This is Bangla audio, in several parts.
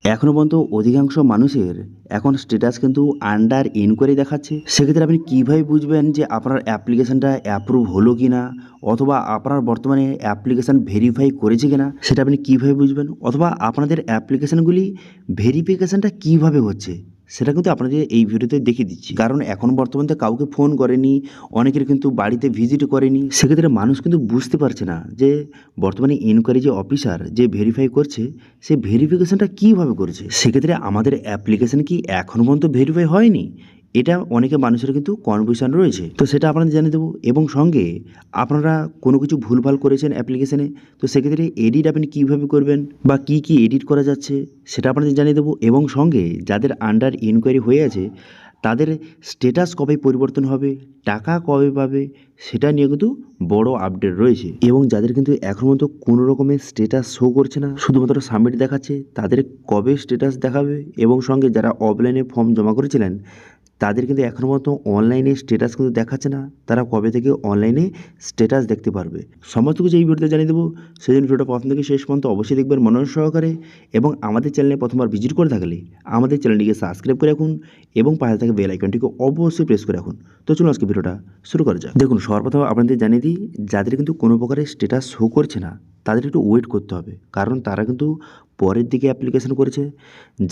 এখনও পর্যন্ত অধিকাংশ মানুষের এখন স্ট্যাটাস কিন্তু আন্ডার ইনকোয়ারি দেখাচ্ছে। সেক্ষেত্রে আপনি কীভাবে বুঝবেন যে আপনার অ্যাপ্লিকেশানটা অ্যাপ্রুভ হলো কি না, অথবা আপনার বর্তমানে অ্যাপ্লিকেশান ভেরিফাই করেছে কি না সেটা আপনি কীভাবে বুঝবেন, অথবা আপনাদের অ্যাপ্লিকেশানগুলি ভেরিফিকেশানটা কীভাবে হচ্ছে সেটা কিন্তু আপনাদের এই ভিডিওতে দেখিয়ে দিচ্ছি। কারণ এখন বর্তমানে কাউকে ফোন করেনি, অনেকের কিন্তু বাড়িতে ভিজিট করেনি, সেক্ষেত্রে মানুষ কিন্তু বুঝতে পারছে না যে বর্তমানে ইনকোয়ারি যে অফিসার যে ভেরিফাই করছে সে ভেরিফিকেশানটা কীভাবে করেছে। সেক্ষেত্রে আমাদের অ্যাপ্লিকেশান কি এখনও পর্যন্ত ভেরিফাই হয়নি, এটা অনেকে মানুষের কিন্তু কনফিউশন রয়েছে। তো সেটা আপনাদের জানিয়ে দেবো, এবং সঙ্গে আপনারা কোনো কিছু ভুলভাল করেছেন অ্যাপ্লিকেশানে, তো সেক্ষেত্রে এডিট আপনি কীভাবে করবেন বা কী কী এডিট করা যাচ্ছে সেটা আপনাদের জানিয়ে দেবো। এবং সঙ্গে যাদের আন্ডার ইনকোয়ারি হয়ে আছে তাদের স্ট্যাটাস কবে পরিবর্তন হবে, টাকা কবে পাবে, সেটা নিয়ে কিন্তু বড় আপডেট রয়েছে। এবং যাদের কিন্তু এখনও পর্যন্ত কোনো রকমের স্ট্যাটাস শো করছে না, শুধুমাত্র সাবমিট দেখাচ্ছে, তাদের কবে স্ট্যাটাস দেখাবে। এবং সঙ্গে যারা অফলাইনে ফর্ম জমা করেছিলেন তাদের কিন্তু এখনও পর্যন্ত অনলাইনে স্ট্যাটাস কিন্তু দেখাচ্ছে না, তারা কবে থেকে অনলাইনে স্ট্যাটাস দেখতে পারবে। সমস্ত কিছু এই ভিডিওতে জানিয়ে দেবো, সেই জন্য ভিডিওটা প্রথম থেকে শেষ পর্যন্ত অবশ্যই দেখবেন মনোযোগ সহকারে। এবং আমাদের চ্যানেলে প্রথমবার ভিজিট করে থাকলে আমাদের চ্যানেলটিকে সাবস্ক্রাইব করে রাখুন এবং পাশে থাকা বেল আইকনটিকে অবশ্যই প্রেস করে রাখুন। তো চলুন আজকে ভিডিওটা শুরু করা যাক। দেখুন, সর্বপ্রথম আপনাদের জানিয়ে দিই, যাদের কিন্তু কোনো প্রকারের স্ট্যাটাস শো করছে না তাদের একটু ওয়েট করতে হবে, কারণ তারা কিন্তু পরের দিকে অ্যাপ্লিকেশন করেছে।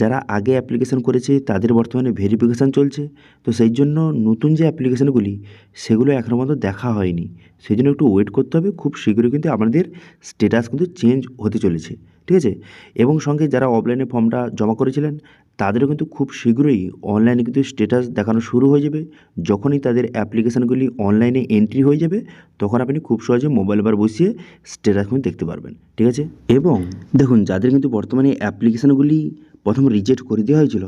যারা আগে অ্যাপ্লিকেশন করেছে তাদের বর্তমানে ভেরিফিকেশান চলছে, তো সেই জন্য নতুন যে অ্যাপ্লিকেশানগুলি সেগুলো এখনও পর্যন্ত দেখা হয়নি, সেই জন্য একটু ওয়েট করতে হবে। খুব শীঘ্রই কিন্তু আপনাদের স্ট্যাটাস কিন্তু চেঞ্জ হতে চলেছে, ঠিক আছে। এবং সঙ্গে যারা অফলাইনে ফর্মটা জমা করেছিলেন তাদেরও কিন্তু খুব শীঘ্রই অনলাইনে কিন্তু স্ট্যাটাস দেখানো শুরু হয়ে যাবে। যখনই তাদের অ্যাপ্লিকেশানগুলি অনলাইনে এন্ট্রি হয়ে যাবে তখন আপনি খুব সহজে মোবাইল বার বসিয়ে স্ট্যাটাস কিন্তু দেখতে পারবেন, ঠিক আছে। এবং দেখুন, যাদের কিন্তু বর্তমানে অ্যাপ্লিকেশানগুলি প্রথম রিজেক্ট করে দেওয়া হয়েছিল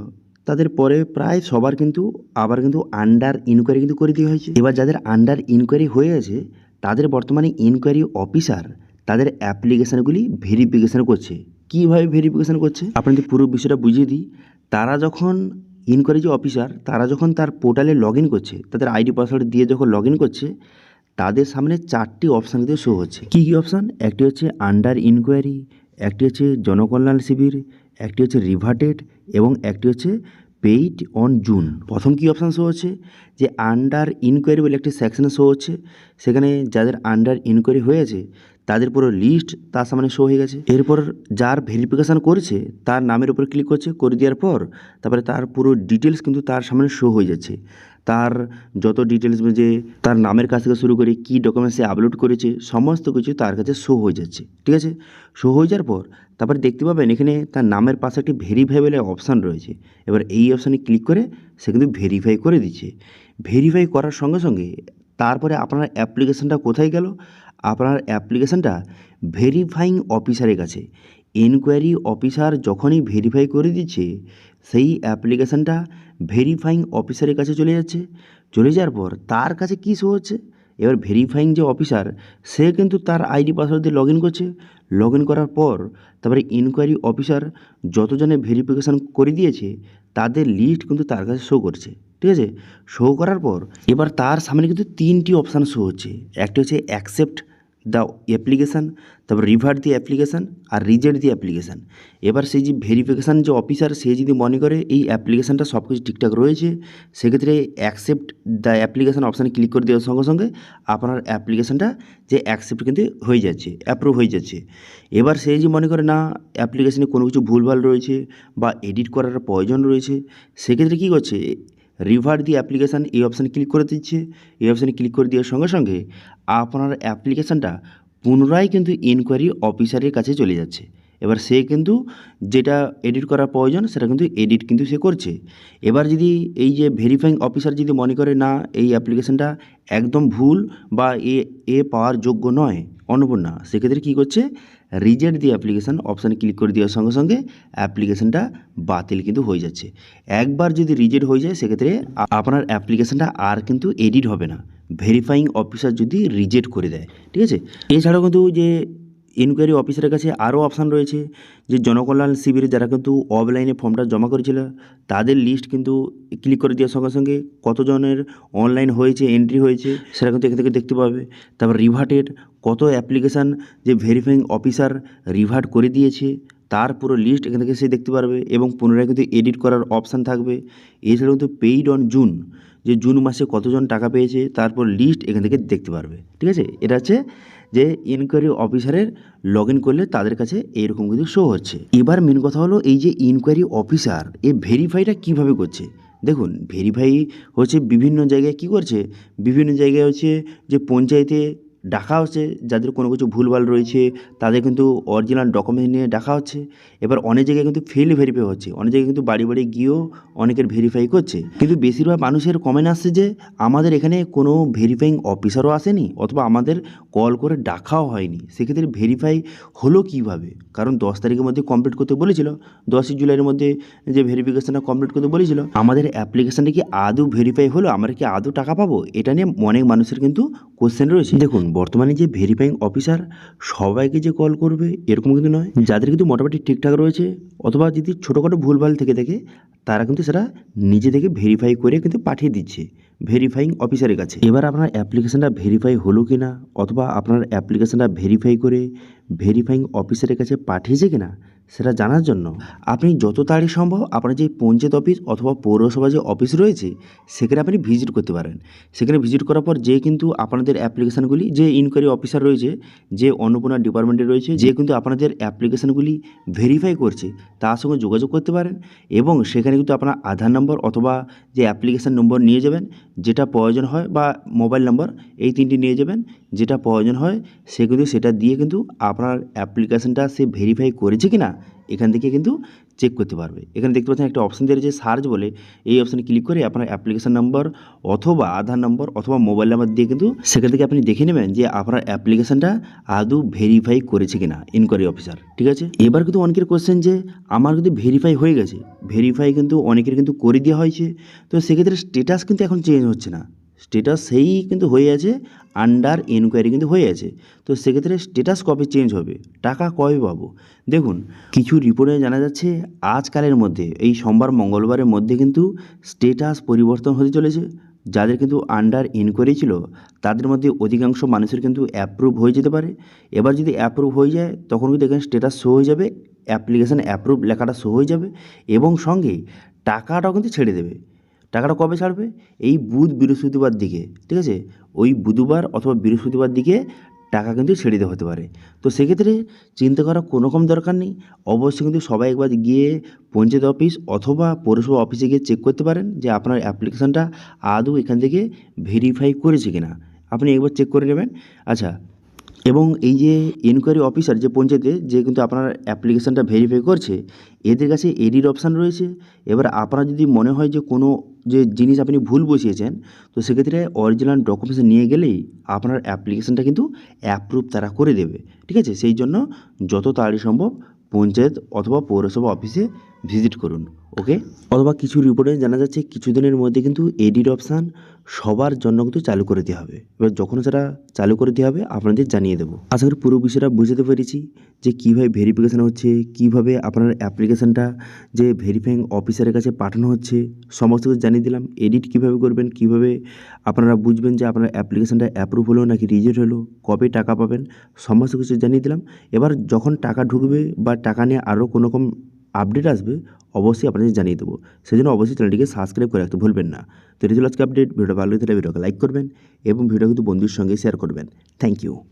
তাদের পরে প্রায় সবার কিন্তু আবার কিন্তু আন্ডার ইনকোয়ারি কিন্তু করে দেওয়া হয়েছে। এবার যাদের আন্ডার ইনকোয়ারি হয়ে আছে তাদের বর্তমানে ইনকোয়ারি অফিসার তাদের অ্যাপ্লিকেশানগুলি ভেরিফিকেশান করছে। কীভাবে ভেরিফিকেশান করছে আপনাদের পুরো বিষয়টা বুঝিয়ে দিই। তারা যখন ইনকোয়ারি যে অফিসার তারা যখন তার পোর্টালে লগ ইন করছে, তাদের আইডি পাসওয়ার্ড দিয়ে যখন লগ ইন করছে, তাদের সামনে 4টি অপশান কিন্তু শো হচ্ছে। কী কী অপশান? একটি হচ্ছে আন্ডার ইনকোয়ারি, একটি হচ্ছে জনকল্যাণ শিবির, একটি হচ্ছে রিভার্টেড এবং একটি হচ্ছে পেইড অন জুন। প্রথম কী অপশান শো হচ্ছে যে আন্ডার ইনকোয়ারি বলে একটি সেকশানে শো হচ্ছে, সেখানে যাদের আন্ডার ইনকোয়ারি হয়েছে তাদের পুরো লিস্ট তার সামনে শো হয়ে গেছে। এরপর যার ভেরিফিকেশান করেছে তার নামের উপর ক্লিক করছে, করে দেওয়ার পর তারপরে তার পুরো ডিটেলস কিন্তু তার সামনে শো হয়ে যাচ্ছে। তার যত ডিটেলস, যে তার নামের কাছ থেকে শুরু করে কী ডকুমেন্টস সে আপলোড করেছে সমস্ত কিছু তার কাছে শো হয়ে যাচ্ছে, ঠিক আছে। শো হয়ে যাওয়ার পর তারপরে দেখতে পাবেন এখানে তার নামের পাশে একটি ভেরিফাই বলে অপশান রয়েছে। এবার এই অপশানে ক্লিক করে সে কিন্তু ভেরিফাই করে দিচ্ছে। ভেরিফাই করার সঙ্গে সঙ্গে তারপরে আপনার অ্যাপ্লিকেশানটা কোথায় গেল? আপনার অ্যাপ্লিকেশানটা ভেরিফাইং অফিসারের কাছে। ইনকোয়ারি অফিসার যখনই ভেরিফাই করে দিচ্ছে সেই অ্যাপ্লিকেশানটা ভেরিফাইং অফিসারের কাছে চলে যাচ্ছে। চলে যাওয়ার পর তার কাছে কী শো হচ্ছে? এবার ভেরিফাইং যে অফিসার সে কিন্তু তার আইডি পাসওয়ার্ড দিয়ে লগ ইন করছে। লগ ইন করার পর তারপরে ইনকোয়ারি অফিসার যতজনে ভেরিফিকেশান করে দিয়েছে তাদের লিস্ট কিন্তু তার কাছে শো করছে, ঠিক আছে। শো করার পর এবার তার সামনে কিন্তু 3টি অপশান শো হচ্ছে। একটি হচ্ছে অ্যাকসেপ্ট দ্য অ্যাপ্লিকেশান, তারপর রিভার্ট দি অ্যাপ্লিকেশান আর রিজেক্ট দি অ্যাপ্লিকেশান। এবার সেই যে ভেরিফিকেশান যে অফিসার সে যদি মনে করে এই অ্যাপ্লিকেশানটা সব কিছু ঠিকঠাক রয়েছে, সেক্ষেত্রে অ্যাকসেপ্ট দ্য অ্যাপ্লিকেশান অপশানে ক্লিক করে দেওয়ার সঙ্গে সঙ্গে আপনার অ্যাপ্লিকেশানটা যে অ্যাকসেপ্ট কিন্তু হয়ে যাচ্ছে, অ্যাপ্রুভ হয়ে যাচ্ছে। এবার সে যে মনে করে না অ্যাপ্লিকেশানে কোনো কিছু ভুলভাল রয়েছে বা এডিট করার প্রয়োজন রয়েছে, সেক্ষেত্রে কী করছে? রিভার্ট দি অ্যাপ্লিকেশান এই অপশানে ক্লিক করে দিচ্ছে। এই অপশানে ক্লিক করে দেওয়ার সঙ্গে সঙ্গে আপনার অ্যাপ্লিকেশানটা পুনরায় কিন্তু ইনকোয়ারি অফিসারের কাছে চলে যাচ্ছে। এবার সে কিন্তু যেটা এডিট করার প্রয়োজন সেটা কিন্তু এডিট কিন্তু সে করছে। এবার যদি এই যে ভেরিফাইং অফিসার যদি মনে করে না এই অ্যাপ্লিকেশানটা একদম ভুল বা এ পাওয়ার যোগ্য নয়, অন্নপূর্ণা, সেক্ষেত্রে কী করছে? রিজেক্ট দি অ্যাপ্লিকেশান অপশানে ক্লিক করে দেওয়ার সঙ্গে সঙ্গে অ্যাপ্লিকেশানটা বাতিল কিন্তু হয়ে যাচ্ছে। একবার যদি রিজেক্ট হয়ে যায় সেক্ষেত্রে আপনার অ্যাপ্লিকেশানটা আর কিন্তু এডিট হবে না, ভেরিফাইং অফিসার যদি রিজেক্ট করে দেয়, ঠিক আছে। এছাড়াও কিন্তু যে ইনকোয়ারি অফিসারের কাছে আরও অপশান রয়েছে, যে জনকল্যাণ শিবিরে যারা কিন্তু অফলাইনে ফর্মটা জমা করেছিল তাদের লিস্ট কিন্তু ক্লিক করে দেওয়ার সঙ্গে সঙ্গে কতজনের অনলাইন হয়েছে, এন্ট্রি হয়েছে সেটা কিন্তু এখান থেকে দেখতে পাবে। তারপর রিভার্টেড কত অ্যাপ্লিকেশান যে ভেরিফাইং অফিসার রিভার্ট করে দিয়েছে তার পুরো লিস্ট এখান থেকে সে দেখতে পারবে এবং পুনরায় কিন্তু এডিট করার অপশান থাকবে। এছাড়াও কিন্তু পেইড অন জুন, যে জুন মাসে কতজন টাকা পেয়েছে তারপর লিস্ট এখান থেকে দেখতে পারবে। ঠিক আছে, এটা হচ্ছে যে ইনকোয়ারি অফিসারের লগ ইন করলে তাদের কাছে এইরকম কিন্তু শো হচ্ছে। এবার মেন কথা হলো এই যে ইনকোয়ারি অফিসার এই ভেরিফাইটা কীভাবে করছে। দেখুন, ভেরিফাই হচ্ছে বিভিন্ন জায়গায় কি করছে, বিভিন্ন জায়গায় হচ্ছে যে পঞ্চায়েতে ডাকা হচ্ছে, যাদের কোনো কিছু ভুলভাল রয়েছে তাদের কিন্তু অরিজিনাল ডকুমেন্ট নিয়ে ডাকা হচ্ছে। এবার অনেক জায়গায় কিন্তু ফেল ভেরিফাই হচ্ছে, অনেক জায়গায় কিন্তু বাড়ি বাড়ি গিয়েও অনেকের ভেরিফাই করছে। কিন্তু বেশিরভাগ মানুষের কমেন্ট আসছে যে আমাদের এখানে কোনো ভেরিফাইং অফিসারও আসেনি অথবা আমাদের কল করে ডাকাও হয়নি। সেক্ষেত্রে ভেরিফাই হলো কীভাবে? কারণ 10 তারিখের মধ্যে কমপ্লিট করতে বলেছিল, 10ই জুলাইয়ের মধ্যে যে ভেরিফিকেশানটা কমপ্লিট করতে বলেছিল, আমাদের অ্যাপ্লিকেশানটা কি আদৌ ভেরিফাই হলো, আমরা কি আদৌ টাকা পাবো? এটা নিয়ে অনেক মানুষের কিন্তু কোশ্চেন রয়েছে। দেখুন, বর্তমানে যে ভেরিফাইং অফিসার সবাইকে যে কল করবে এরকম কিন্তু নয়। যাদের কিন্তু মোটামুটি ঠিকঠাক রয়েছে অথবা যদি ছোটোখাটো ভুলভাল থেকে থাকে তারা কিন্তু সেটা নিজে থেকে ভেরিফাই করে কিন্তু পাঠিয়ে দিচ্ছে ভেরিফাইং অফিসারের কাছে। এবার আপনার অ্যাপ্লিকেশানটা ভেরিফাই হলো কি না অথবা আপনার অ্যাপ্লিকেশানটা ভেরিফাই করে ভেরিফাইং অফিসারের কাছে পাঠিয়েছে কি না সেটা জানার জন্য আপনি যত তাড়াতাড়ি সম্ভব আপনার যে পঞ্চায়েত অফিস অথবা পৌরসভা যে অফিস রয়েছে সেখানে আপনি ভিজিট করতে পারেন। সেখানে ভিজিট করার পর যে কিন্তু আপনাদের অ্যাপ্লিকেশানগুলি, যে ইনকোয়ারি অফিসার রয়েছে, যে অন্নপূর্ণা ডিপার্টমেন্টে রয়েছে, যে কিন্তু আপনাদের অ্যাপ্লিকেশানগুলি ভেরিফাই করছে তার সঙ্গে যোগাযোগ করতে পারেন এবং সেখানে কিন্তু আপনার আধার নম্বর অথবা যে অ্যাপ্লিকেশান নম্বর নিয়ে যাবেন, যেটা প্রয়োজন হয়, বা মোবাইল নম্বর, এই তিনটি নিয়ে যাবেন, যেটা প্রয়োজন হয় সে কিন্তু সেটা দিয়ে কিন্তু আপনার অ্যাপ্লিকেশানটা সে ভেরিফাই করেছে কি না এখান থেকে কিন্তু চেক করতে পারবে। এখানে দেখতে পাচ্ছেন একটা অপশান দেওয়া রয়েছে সার্চ বলে, এই অপশানে ক্লিক করে আপনার অ্যাপ্লিকেশান নম্বর অথবা আধার নম্বর অথবা মোবাইল নাম্বার দিয়ে কিন্তু সেখান থেকে আপনি দেখে নেবেন যে আপনার অ্যাপ্লিকেশানটা আদৌ ভেরিফাই করেছে কিনা ইনকোয়ারি অফিসার। ঠিক আছে, এবার কিন্তু অনেকের কোশ্চেন যে আমার কিন্তু ভেরিফাই হয়ে গেছে, ভেরিফাই কিন্তু অনেকের কিন্তু করে দেওয়া হয়েছে, তো সেক্ষেত্রে স্ট্যাটাস কিন্তু এখন চেঞ্জ হচ্ছে না, স্ট্যাটাস সেই কিন্তু হয়ে আছে, আন্ডার এনকোয়ারি কিন্তু হয়ে আছে। তো সেক্ষেত্রে স্ট্যাটাস কবে চেঞ্জ হবে, টাকা কবে পাবো? দেখুন, কিছু রিপোর্টে জানা যাচ্ছে আজকালের মধ্যে, এই সোমবার মঙ্গলবারের মধ্যে কিন্তু স্ট্যাটাস পরিবর্তন হতে চলেছে। যাদের কিন্তু আন্ডার এনকোয়ারি ছিল তাদের মধ্যে অধিকাংশ মানুষের কিন্তু অ্যাপ্রুভ হয়ে যেতে পারে। এবার যদি অ্যাপ্রুভ হয়ে যায় তখন কিন্তু এখানে স্ট্যাটাস শো হয়ে যাবে, অ্যাপ্লিকেশান অ্যাপ্রুভ লেখাটা শো হয়ে যাবে এবং সঙ্গে টাকাটাও কিন্তু ছেড়ে দেবে। টাকাটা কবে ছাড়বে? এই বুধ বৃহস্পতিবার দিকে। ঠিক আছে, ওই বুধবার অথবা বৃহস্পতিবার দিকে টাকা কিন্তু ছেড়ে দেওয়া হতে পারে। তো সেক্ষেত্রে চিন্তা করার কোনো রকম দরকার নেই, অবশ্যই কিন্তু সবাই একবার গিয়ে পঞ্চায়েত অফিস অথবা পৌরসভা অফিসে গিয়ে চেক করতে পারেন যে আপনার অ্যাপ্লিকেশানটা আদৌ এখান থেকে ভেরিফাই করেছে কিনা, আপনি একবার চেক করে নেবেন। আচ্ছা, এবং এই যে এনকোয়ারি অফিসার যে পঞ্চায়েতে যে কিন্তু আপনার অ্যাপ্লিকেশানটা ভেরিফাই করছে এদের কাছে এডিট অপশান রয়েছে। এবার আপনার যদি মনে হয় যে কোনো যে জিনিস আপনি ভুল বসিয়েছেন তো সেক্ষেত্রে অরিজিনাল ডকুমেন্টস নিয়ে গেলেই আপনার অ্যাপ্লিকেশানটা কিন্তু অ্যাপ্রুভ তারা করে দেবে। ঠিক আছে, সেই জন্য যত তাড়াতাড়ি সম্ভব পঞ্চায়েত অথবা পৌরসভা অফিসে ভিজিট করুন। ওকে, অথবা কিছু রিপোর্টে জানা যাচ্ছে কিছুদিনের মধ্যে কিন্তু এডিট অপশান সবার জন্য কিন্তু চালু করে দেওয়া হবে। এবার যখন সেটা চালু করে দেওয়া হবে আপনাদের জানিয়ে দেবো। আশা করি পুরো বিষয়টা বুঝতে পেরেছি যে কীভাবে ভেরিফিকেশান হচ্ছে, কীভাবে আপনার অ্যাপ্লিকেশানটা যে ভেরিফাইং অফিসারের কাছে পাঠানো হচ্ছে সমস্ত কিছু জানিয়ে দিলাম। এডিট কীভাবে করবেন, কীভাবে আপনারা বুঝবেন যে আপনার অ্যাপ্লিকেশানটা অ্যাপ্রুভ হলো নাকি রিজেক্ট হলো, কবে টাকা পাবেন, সমস্ত কিছু জানিয়ে দিলাম। এবার যখন টাকা ঢুকবে বা টাকা নিয়ে আরও কোনো রকম আপডেট আসবে অবশ্যই আপনাদের জানিয়ে দেবো। সেজন্য অবশ্যই চ্যানেলটিকে সাবস্ক্রাইব করে রাখতে ভুলবেন না। তো এটা ছিল আজকে আপডেট। ভিডিওটা ভালো লাগলে ভিডিওকে লাইক করবেন এবং ভিডিও কিন্তু বন্ধুর সঙ্গে শেয়ার করবেন। Thank you.